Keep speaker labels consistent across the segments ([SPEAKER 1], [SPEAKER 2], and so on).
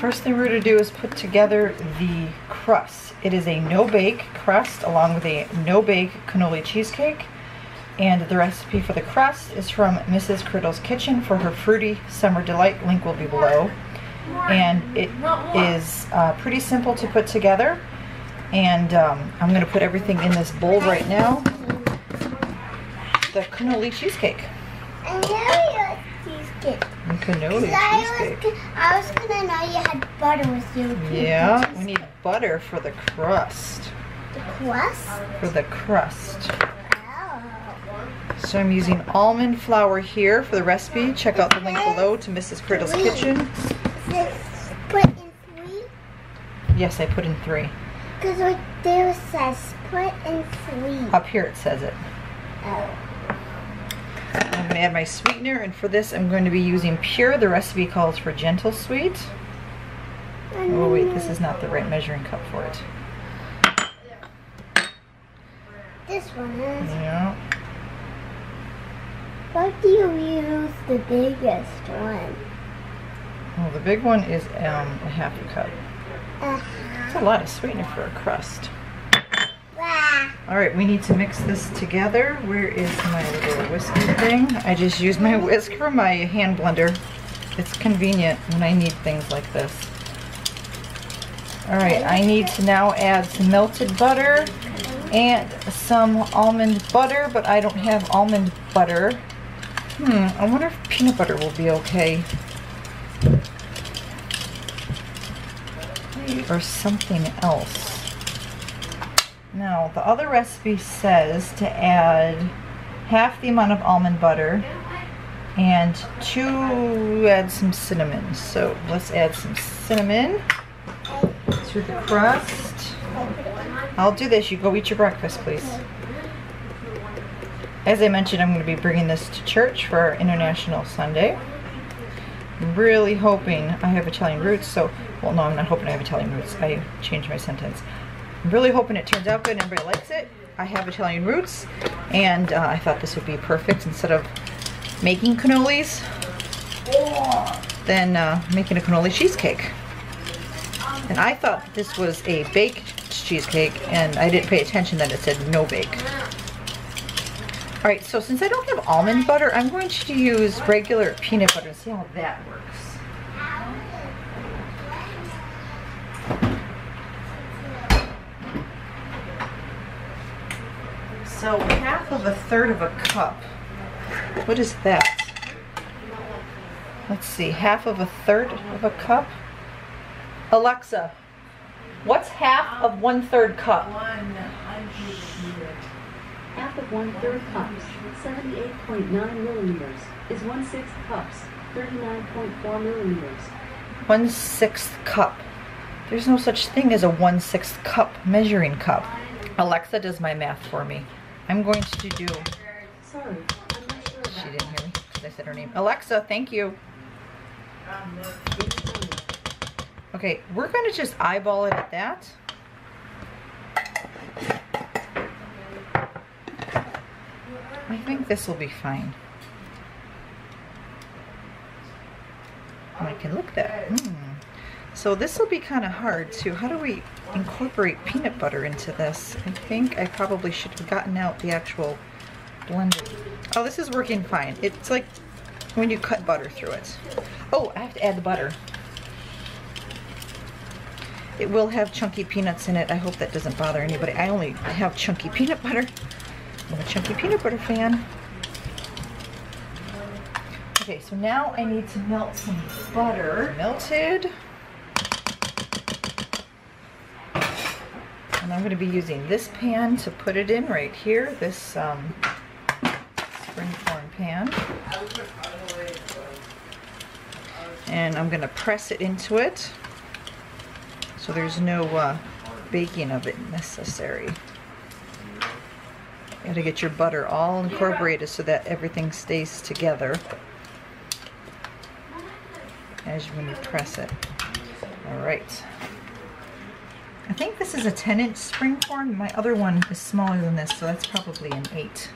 [SPEAKER 1] First thing we're going to do is put together the crust. It is a no-bake crust along with a no-bake cannoli cheesecake. And the recipe for the crust is from Mrs. Criddle's Kitchen for her Fruity Summer Delight. Link will be below. And it is pretty simple to put together. And I'm going to put everything in this bowl right now. The cannoli cheesecake. Cannoli cheesecake.
[SPEAKER 2] I was gonna know you had butter with you.
[SPEAKER 1] Yeah, we need butter for the crust.
[SPEAKER 2] The crust?
[SPEAKER 1] For the crust.
[SPEAKER 2] Oh.
[SPEAKER 1] So I'm using almond flour here for the recipe. Check out the link below to Mrs. Criddle's Kitchen.
[SPEAKER 2] Is it put in 3?
[SPEAKER 1] Yes, I put in 3.
[SPEAKER 2] Because right there it says put in 3.
[SPEAKER 1] Up here it says it.
[SPEAKER 2] Oh.
[SPEAKER 1] I'm going to add my sweetener, and for this I'm going to be using pure. The recipe calls for gentle sweet. Oh wait, this is not the right measuring cup for it.
[SPEAKER 2] This one is.
[SPEAKER 1] Yeah.
[SPEAKER 2] Why do you use the biggest one?
[SPEAKER 1] Well, the big one is a half a cup. It's a lot of sweetener for a crust. Alright, we need to mix this together. Where is my little whisker thing? I just use my whisk for my hand blender. It's convenient when I need things like this. Alright, I need to now add some melted butter and some almond butter, but I don't have almond butter. I wonder if peanut butter will be okay. Or something else. Now, the other recipe says to add half the amount of almond butter and add some cinnamon. So let's add some cinnamon to the crust. I'll do this. You go eat your breakfast, please. As I mentioned, I'm going to be bringing this to church for our International Sunday. I'm really hoping I have Italian roots, so, well, no, I'm not hoping I have Italian roots. I changed my sentence. I'm really hoping it turns out good and everybody likes it. I have Italian roots, and I thought this would be perfect. Instead of making cannolis, then making a cannoli cheesecake. And I thought this was a baked cheesecake, and I didn't pay attention that it said no bake. Alright, so since I don't have almond butter, I'm going to use regular peanut butter and see how that works. So 1/3 of a cup. What is that? Let's see, 1/3 of a cup. Alexa, what's 1/2 cup?
[SPEAKER 3] Half of 1/3 cups, 78.9 milliliters, is 1/6 cups, 39.4 milliliters.
[SPEAKER 1] 1/6 cup. There's no such thing as a 1/6 cup measuring cup. Alexa does my math for me. I'm going to do...
[SPEAKER 3] Sorry, I'm not sure about
[SPEAKER 1] She didn't hear me because I said her name. Alexa, thank you. Okay, we're going to just eyeball it at that. I think this will be fine. I can look that. So this will be kind of hard too. How do we incorporate peanut butter into this? I think I probably should have gotten out the actual blender. Oh, this is working fine. It's like when you cut butter through it. Oh, I have to add the butter. It will have chunky peanuts in it. I hope that doesn't bother anybody. I only have chunky peanut butter. I'm a chunky peanut butter fan. Okay, so now I need to melt some butter. Melted. And I'm going to be using this pan to put it in right here. This springform pan. And I'm going to press it into it. So there's no baking of it necessary. You gotta get your butter all incorporated so that everything stays together as when you press it. Alright. I think this is a 10-inch springform. My other one is smaller than this, so that's probably an 8.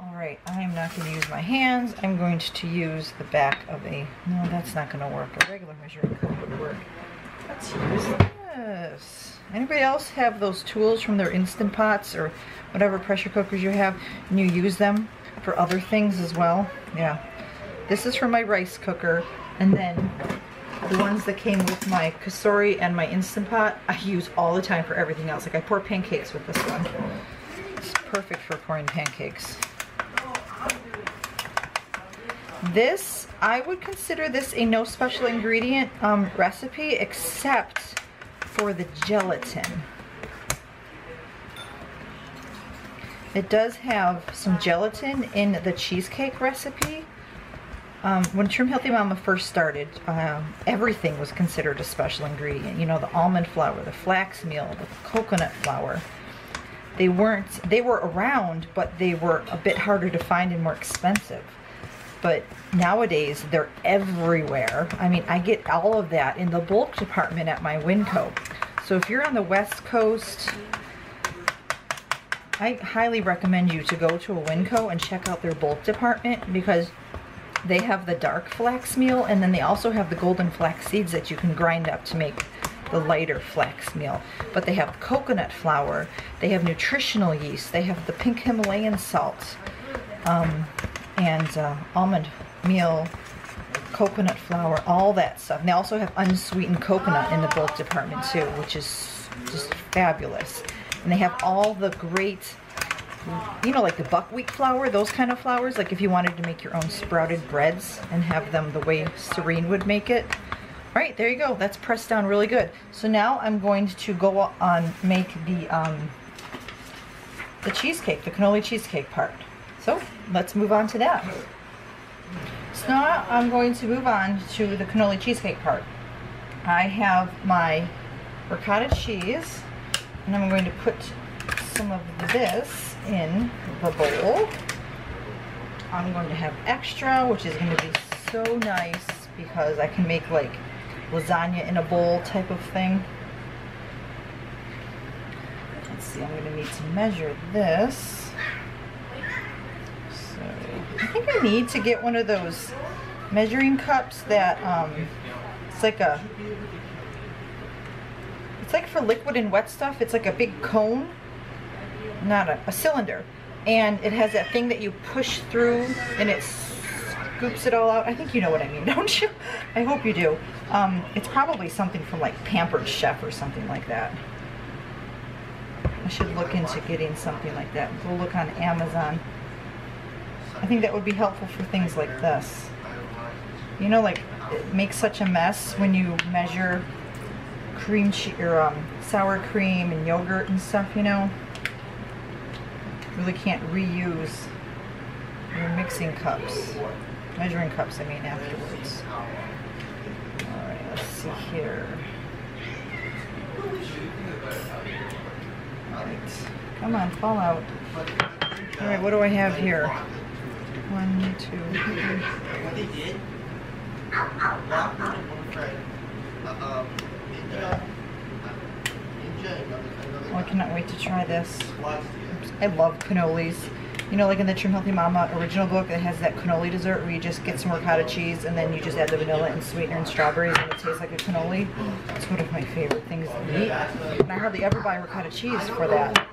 [SPEAKER 1] Alright, I'm I'm not going to use my hands. I'm going to use the back of a, no, that's not going to work. A regular measuring cup would work. Let's use this. Anybody else have those tools from their Instant Pots or whatever pressure cookers you have, and you use them for other things as well? Yeah. This is for my rice cooker, and then the ones that came with my Cannoli and my Instant Pot, I use all the time for everything else. Like I pour pancakes with this one. It's perfect for pouring pancakes. This, I would consider this a no special ingredient recipe except for the gelatin. It does have some gelatin in the cheesecake recipe. When Trim Healthy Mama first started, everything was considered a special ingredient. You know, the almond flour, the flax meal, the coconut flour. They were around, but they were a bit harder to find and more expensive. But nowadays, they're everywhere. I mean, I get all of that in the bulk department at my Winco. So if you're on the West Coast, I highly recommend you to go to a Winco and check out their bulk department, because they have the dark flax meal, and then they also have the golden flax seeds that you can grind up to make the lighter flax meal. But they have coconut flour, they have nutritional yeast, they have the pink Himalayan salt, and almond meal, coconut flour, all that stuff. And they also have unsweetened coconut in the bulk department too, which is just fabulous. And they have all the great, you know, like the buckwheat flour, those kind of flours, like if you wanted to make your own sprouted breads and have them the way Serene would make it. All right, there you go. That's pressed down really good. So now I'm going to go on make the cheesecake, the cannoli cheesecake part. So let's move on to that. So now I'm going to move on to the cannoli cheesecake part. I have my ricotta cheese, and I'm going to put some of this in the bowl. I'm going to have extra, which is going to be so nice because I can make like lasagna in a bowl type of thing. Let's see, I'm going to need to measure this. So I think I need to get one of those measuring cups that it's like for liquid and wet stuff. It's like a big cone, not a cylinder, and it has that thing that you push through and it scoops it all out. I think you know what I mean, don't you? I hope you do. It's probably something from like Pampered Chef or something like that. I should look into getting something like that. Go look on Amazon. I think that would be helpful for things like this. You know, like it makes such a mess when you measure cream cheese or sour cream and yogurt and stuff, you know. Really can't reuse your mixing cups, measuring cups, I mean, afterwards. Alright, let's see here. Right. Come on, fall out. Alright, what do I have here? 1, 2, 3. Oh, I cannot wait to try this. I love cannolis. You know, like in the Trim Healthy Mama original book, it has that cannoli dessert where you just get some ricotta cheese and then you just add the vanilla and sweetener and strawberries and it tastes like a cannoli. It's one of my favorite things to eat. And I hardly ever buy ricotta cheese for that.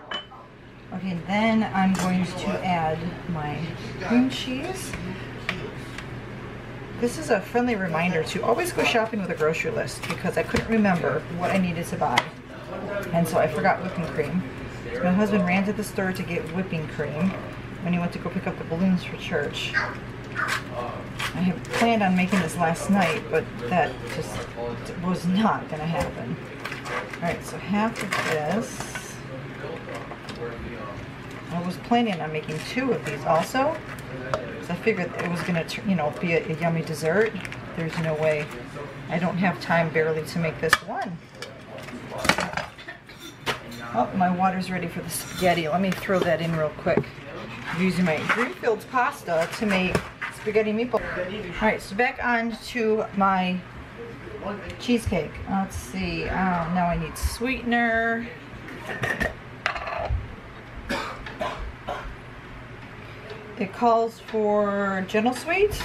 [SPEAKER 1] Okay, then I'm going to add my cream cheese. This is a friendly reminder to always go shopping with a grocery list because I couldn't remember what I needed to buy. And so I forgot whipping cream. So my husband ran to the store to get whipping cream when he went to go pick up the balloons for church. I had planned on making this last night, but that just was not going to happen. Alright, so half of this. I was planning on making 2 of these also. I figured it was going to, you know, be a yummy dessert. There's no way. I don't have time barely to make this one. Oh, my water's ready for the spaghetti. Let me throw that in real quick. I'm using my Greenfields pasta to make spaghetti meatballs. Alright, so back on to my cheesecake. Let's see. Now I need sweetener. It calls for gentle sweet.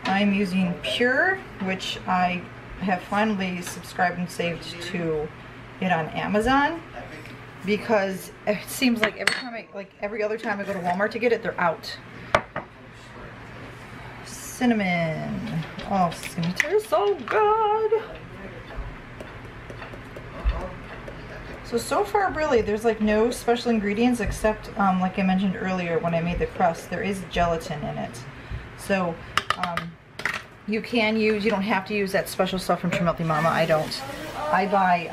[SPEAKER 1] I'm using pure, which I have finally subscribed and saved to it on Amazon, because it seems like every other time I go to Walmart to get it, they're out. Cinnamon. Oh, this is gonna taste so good. So far, really, there's like no special ingredients except, like I mentioned earlier when I made the crust, there is gelatin in it. So, you can use, you don't have to use that special stuff from Tremelty Mama. I don't. I buy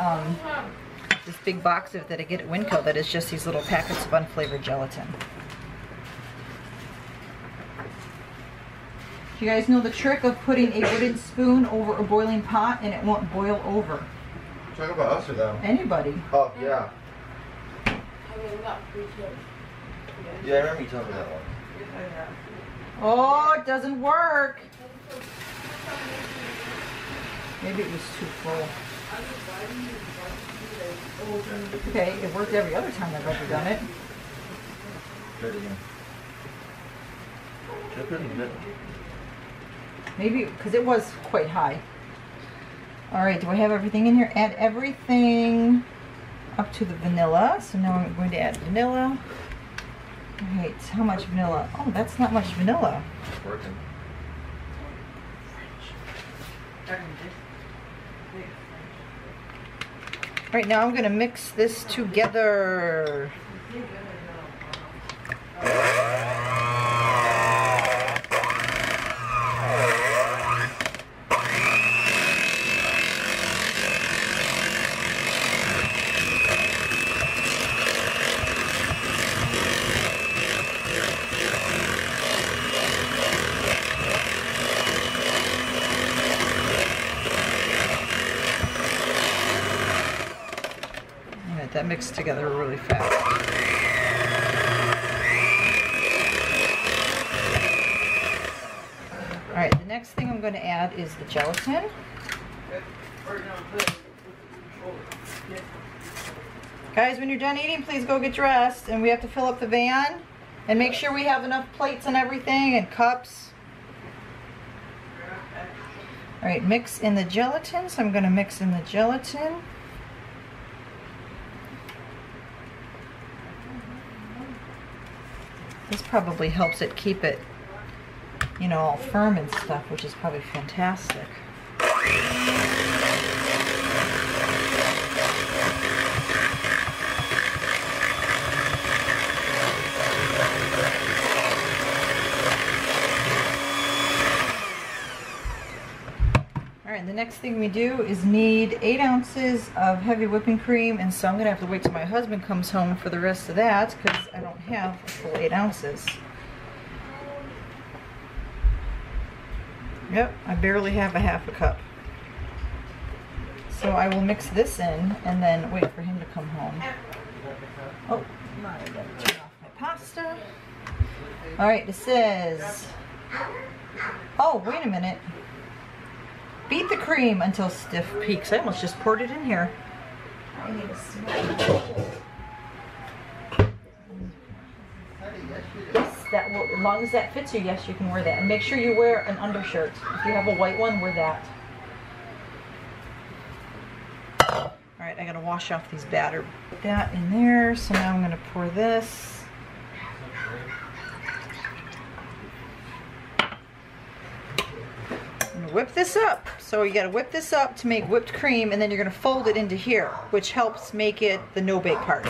[SPEAKER 1] this big box of it that I get at Winco that is just these little packets of unflavored gelatin. You guys know the trick of putting a wooden spoon over a boiling pot and it won't boil over.
[SPEAKER 4] Talk about us or them?
[SPEAKER 1] Anybody.
[SPEAKER 4] Oh, yeah. Yeah, I remember you telling me that one.
[SPEAKER 1] Oh, it doesn't work. Maybe it was too full. Okay, it worked every other time I've ever done it.
[SPEAKER 4] Try it again. Try putting it in the middle.
[SPEAKER 1] Maybe, because it was quite high. Alright, do I have everything in here? Add everything up to the vanilla. So now I'm going to add vanilla. Alright, how much vanilla? Oh, that's not much vanilla.
[SPEAKER 4] It's working.
[SPEAKER 1] Right now I'm going to mix this together. That mixed together really fast. Alright, the next thing I'm going to add is the gelatin. Guys, when you're done eating, please go get dressed, and we have to fill up the van and make sure we have enough plates and everything and cups. Alright, mix in the gelatin. So I'm going to mix in the gelatin. This probably helps it keep it, you know, all firm and stuff, which is probably fantastic. Alright, the next thing we do is need 8 ounces of heavy whipping cream, and so I'm going to have to wait till my husband comes home for the rest of that because I don't have a full 8 ounces. Yep, I barely have a half a cup. So I will mix this in and then wait for him to come home. Oh, I gotta turn off my pasta. Alright, this says, oh, wait a minute. Beat the cream until stiff peaks. I almost just poured it in here. I need a small. Yes, that will, as long as that fits you, yes, you can wear that. And make sure you wear an undershirt. If you have a white one, wear that. Alright, I gotta wash off these batter. Put that in there. So now I'm gonna pour this. Whip this up. So you got to whip this up to make whipped cream, and then you're going to fold it into here, which helps make it the no-bake part.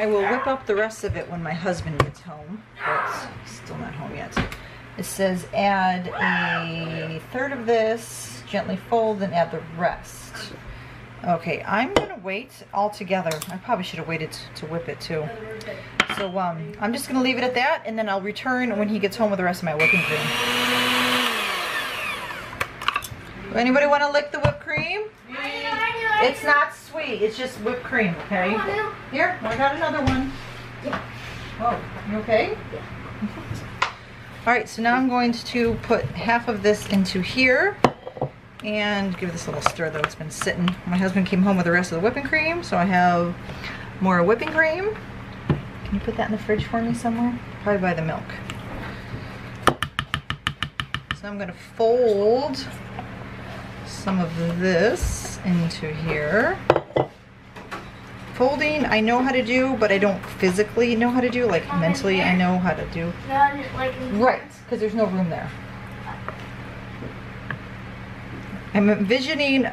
[SPEAKER 1] I will whip up the rest of it when my husband gets home. But he's still not home yet. It says add a third of this, gently fold, and add the rest. Okay, I'm gonna wait all together. I probably should have waited to whip it too. So I'm just gonna leave it at that, and then I'll return when he gets home with the rest of my whipping cream. Anybody want to lick the whipped cream? It's not sweet, it's just whipped cream, okay? Here, I got another one. Oh, you okay? Alright, so now I'm going to put half of this into here and give this a little stir though. It's been sitting. My husband came home with the rest of the whipping cream, so I have more whipping cream. Can you put that in the fridge for me somewhere? Probably by the milk. So I'm going to fold some of this into here. Folding I know how to do, but I don't physically know how to do, like mentally I know how to do. Right, because there's no room there. I'm envisioning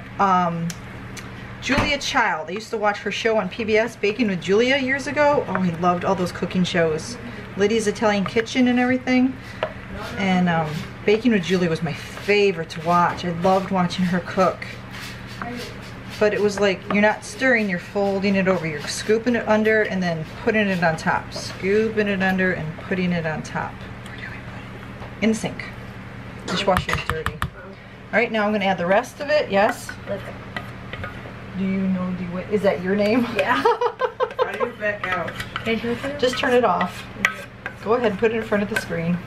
[SPEAKER 1] Julia Child. I used to watch her show on PBS, Baking with Julia, years ago. Oh, I loved all those cooking shows. Lydia's Italian Kitchen and everything. And Baking with Julia was my favorite to watch. I loved watching her cook. But it was like, you're not stirring, you're folding it over. You're scooping it under and then putting it on top. Scooping it under and putting it on top. Where do I put it? In the sink. Dishwasher is dirty. Alright, now I'm going to add the rest of it. Yes? Do you know the way? Is that your name?
[SPEAKER 5] Yeah.
[SPEAKER 4] How do you back out?
[SPEAKER 1] Just turn it off. Go ahead and put it in front of the screen.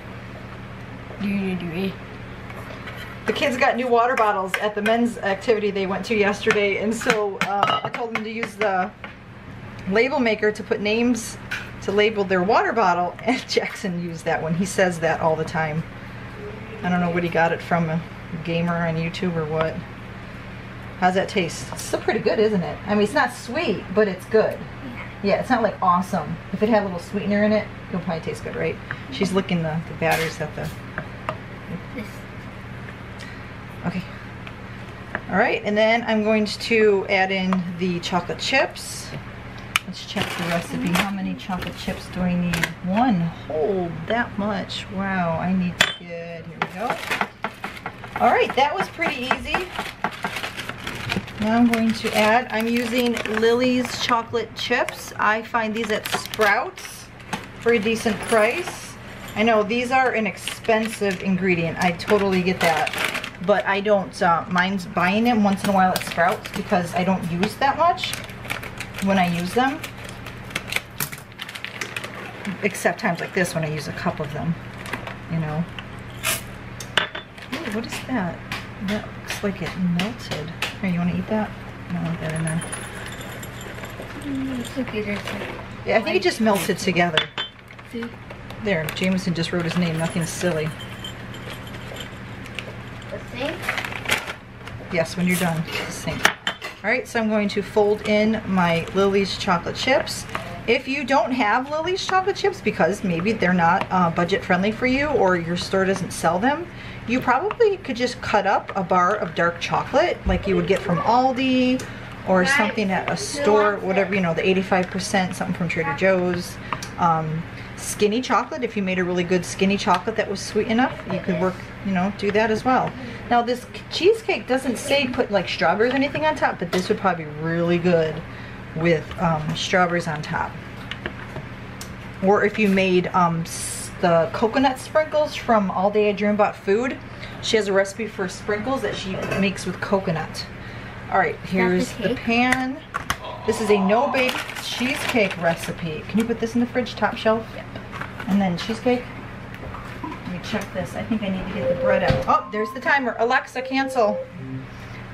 [SPEAKER 1] The kids got new water bottles at the men's activity they went to yesterday, and so I told them to use the label maker to put names to label their water bottle, and Jackson used that one. He says that all the time. I don't know what he got it from, a gamer on YouTube or what. How's that taste? It's still pretty good, isn't it? I mean, it's not sweet, but it's good. Yeah, it's not like awesome. If it had a little sweetener in it, it'll probably taste good, right? She's licking the batters at the... Okay. Alright, and then I'm going to add in the chocolate chips. Let's check the recipe. How many chocolate chips do I need? One whole, that much. Wow, I need to get... Here we go. Alright, that was pretty easy. Now I'm going to add, I'm using Lily's chocolate chips. I find these at Sprouts for a decent price. I know these are an expensive ingredient. I totally get that. But I don't mind buying them once in a while at Sprouts because I don't use that much when I use them. Except times like this when I use a cup of them, you know. Ooh, what is that? That looks like it melted. Here, you want to eat that? I don't want that in there. Yeah, I think it just melted together.
[SPEAKER 5] See?
[SPEAKER 1] There, Jameson just wrote his name. Nothing silly.
[SPEAKER 2] The sink?
[SPEAKER 1] Yes, when you're done, the sink. Alright, so I'm going to fold in my Lily's chocolate chips. If you don't have Lily's chocolate chips, because maybe they're not budget friendly for you or your store doesn't sell them, you probably could just cut up a bar of dark chocolate like you would get from Aldi or something at a store, whatever, you know, the 85%, something from Trader Joe's. Skinny chocolate, if you made a really good skinny chocolate that was sweet enough, you could work, you know, do that as well. Now this cheesecake doesn't say put like strawberries or anything on top, but this would probably be really good with strawberries on top. Or if you made the coconut sprinkles from All Day I Dream About Food, she has a recipe for sprinkles that she makes with coconut. Alright, here's the pan. This is a no-bake cheesecake recipe. Can you put this in the fridge, top shelf? Yep. And then cheesecake. Let me check this. I think I need to get the bread out. Oh, there's the timer. Alexa, cancel.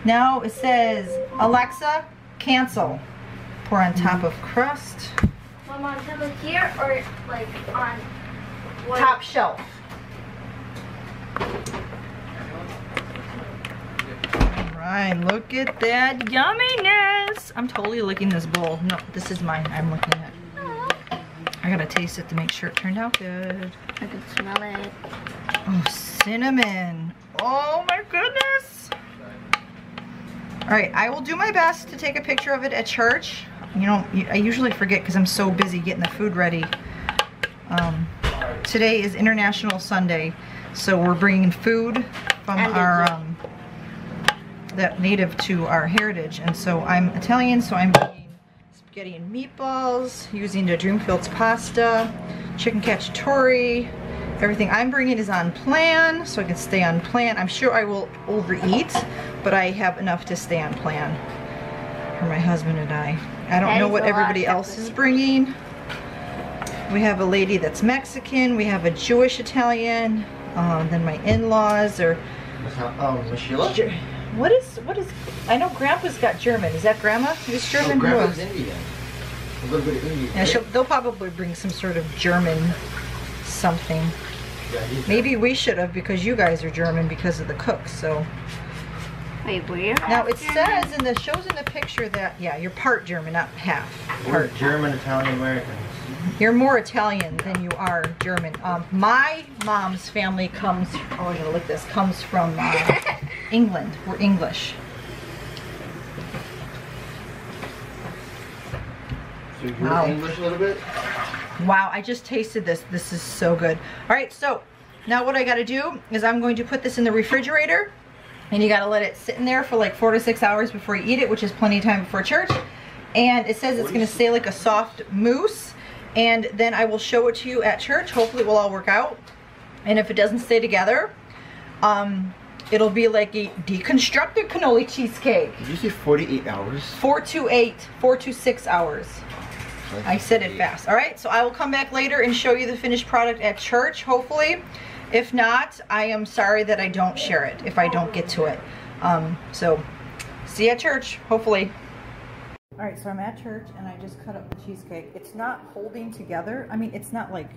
[SPEAKER 1] Now it says, Alexa, cancel. Pour on top of crust.
[SPEAKER 2] Mom, on top of here or like on what?
[SPEAKER 1] Top shelf. Alright, look at that yumminess. I'm totally licking this bowl. No, this is mine. I'm licking it. I gotta taste it to make sure it turned out good.
[SPEAKER 5] I can smell it.
[SPEAKER 1] Oh, cinnamon. Oh my goodness. Alright, I will do my best to take a picture of it at church. you know, I usually forget because I'm so busy getting the food ready. Today is International Sunday, so we're bringing food from our that native to our heritage. And so I'm Italian, so I'm bringing spaghetti and meatballs using the Dreamfields pasta, chicken cacciatore. Everything I'm bringing is on plan, so I can stay on plan. I'm sure I will overeat, but I have enough to stay on plan for my husband and I. I don't know what everybody else is bringing. We have a lady that's Mexican, we have a Jewish Italian, then my in-laws are... What is, I know Grandpa's got German. Is that Grandma? Who's German?
[SPEAKER 6] No, Grandpa's Indian. A little bit of Indian.
[SPEAKER 1] Yeah, they'll probably bring some sort of German something.
[SPEAKER 6] Yeah,
[SPEAKER 1] maybe we should have, because you guys are German because of the cooks, so...
[SPEAKER 5] Wait, we're
[SPEAKER 1] Now it says shows in the picture that, yeah, you're part German, not half.
[SPEAKER 6] We're German, Italian, Americans.
[SPEAKER 1] You're more Italian than you are German. My mom's family comes, oh, I gotta look this, comes from England. We're English.
[SPEAKER 6] So you're English a little bit?
[SPEAKER 1] Wow, I just tasted this. This is so good. All right, so now what I gotta do is I'm going to put this in the refrigerator, and you gotta let it sit in there for like 4 to 6 hours before you eat it, which is plenty of time before church. And it says it's gonna stay like a soft mousse. And then I will show it to you at church. Hopefully it will all work out. And if it doesn't stay together, it'll be like a deconstructed cannoli cheesecake.
[SPEAKER 6] Did you say 48 hours?
[SPEAKER 1] 4 to 6 hours. I said it fast. All right, so I will come back later and show you the finished product at church, hopefully. If not, I am sorry that I don't share it if I don't get to it. So see you at church, hopefully. All right, so I'm at church and I just cut up the cheesecake. It's not holding together. I mean, it's not like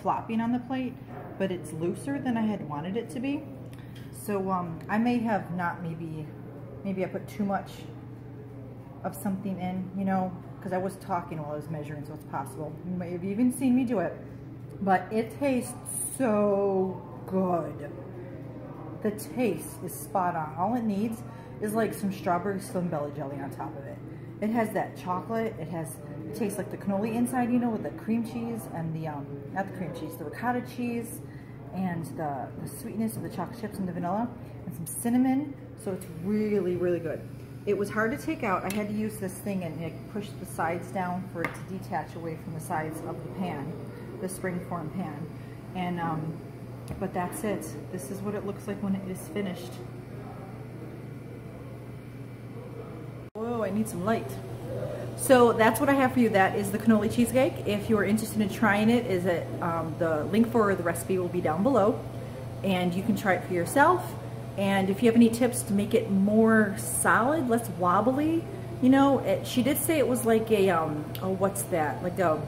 [SPEAKER 1] flopping on the plate, but it's looser than I had wanted it to be. So I may have not, maybe I put too much of something in, you know, because I was talking while I was measuring, so it's possible. You may have even seen me do it, but it tastes so good. The taste is spot on. All it needs is like some strawberry Slim Belly jelly on top of it. It has that chocolate, it tastes like the cannoli inside, you know, with the cream cheese and the, not the cream cheese, the ricotta cheese and the sweetness of the chocolate chips and the vanilla and some cinnamon. So it's really, really good. It was hard to take out. I had to use this thing and like, push the sides down for it to detach away from the sides of the pan, the springform pan. And, but that's it. This is what it looks like when it is finished. Whoa, I need some light. So that's what I have for you. That is the cannoli cheesecake. If you are interested in trying it, the link for the recipe will be down below, and you can try it for yourself. And if you have any tips to make it more solid, less wobbly, you know, she did say it was like a oh, what's that? Like a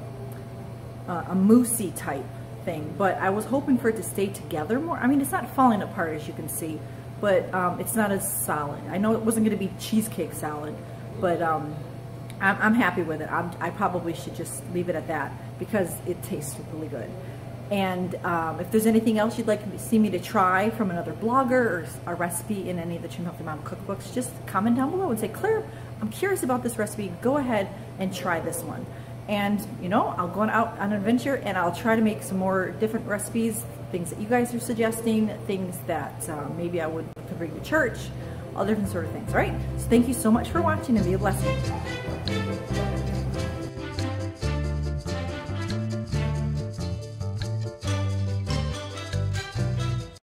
[SPEAKER 1] moussey type thing. But I was hoping for it to stay together more. I mean, it's not falling apart as you can see, but it's not as solid. I know it wasn't going to be cheesecake salad, but I'm happy with it. I probably should just leave it at that because it tastes really good. And if there's anything else you'd like to see me to try from another blogger or a recipe in any of the Trim Healthy Mama cookbooks, just comment down below and say, Claire, I'm curious about this recipe. Go ahead and try this one. And, you know, I'll go out on an adventure and I'll try to make some more different recipes, things that you guys are suggesting, things that maybe I could bring to church, all different sort of things, all right? So thank you so much for watching and be a blessing.